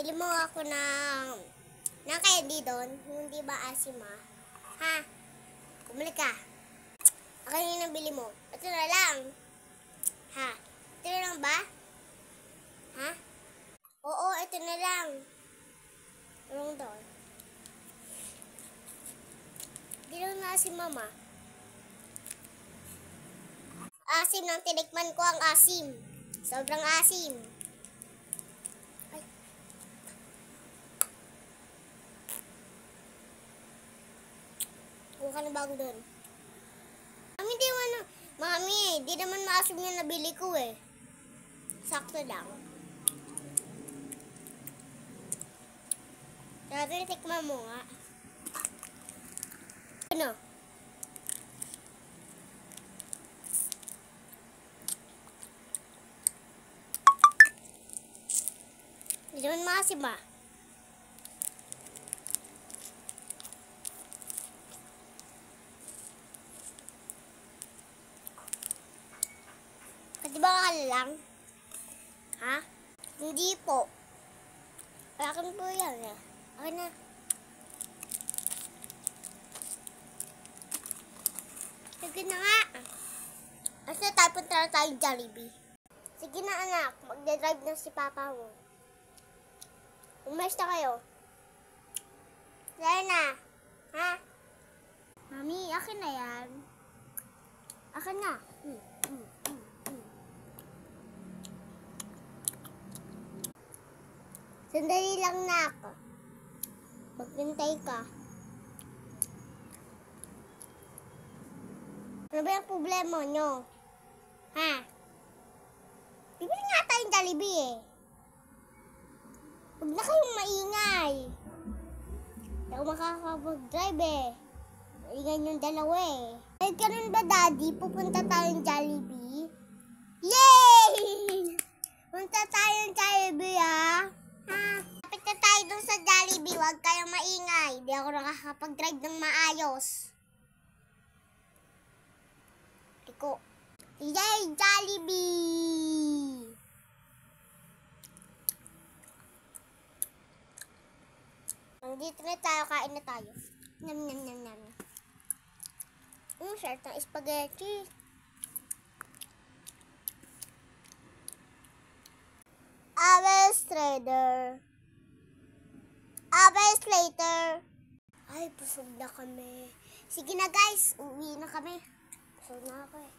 Bili mo ako ng candy doon. Hindi ba asim ha? Bumalik ka. Ako yung nabili mo. Ito na lang. Ha? Ito na lang ba? Ha? Oo, ito na lang. Anong doon? Hindi lang na asim, mama. Asim nang tinikman ko ang asim. Sobrang asim. Ay. Huwag ka na bago doon. Mami, di naman maasim yung nabili ko eh. Sakto lang. Kaya tikman mo nga. Ano? Di naman maasim Di ba kakala lang? Ha? Hindi po. Akin po yan eh. Akin na. Sige na nga. Asa tayo punta na tayo Jollibee. Sige na anak, magdadrive na si papa mo. Umayos na kayo. Dahil na. Ha? Mami, akin na yan. Akin na. Sandali lang na ako. Maghintay ka. Ano ba yung problema nyo? Ha? Bibili nga tayong Jollibee eh. Huwag na kayong maingay. Hindi ako makakapag-drive eh. Maingay yung dalawa eh. Ay, ganun ba daddy? Pupunta tayong Jollibee? Yay! Punta tayong Jollibee ha? Kapit na tayo dun sa Jollibee. Huwag kayong maingay. Hindi ako nakakapag-drive ng maayos. Iko. Yay! Jollibee! Nandito na tayo. Kain na tayo. Nam. Sarap ng spaghetti. Hours later. Ay, busog na kami. Sige na guys, uwi na kami. Busog na ako eh.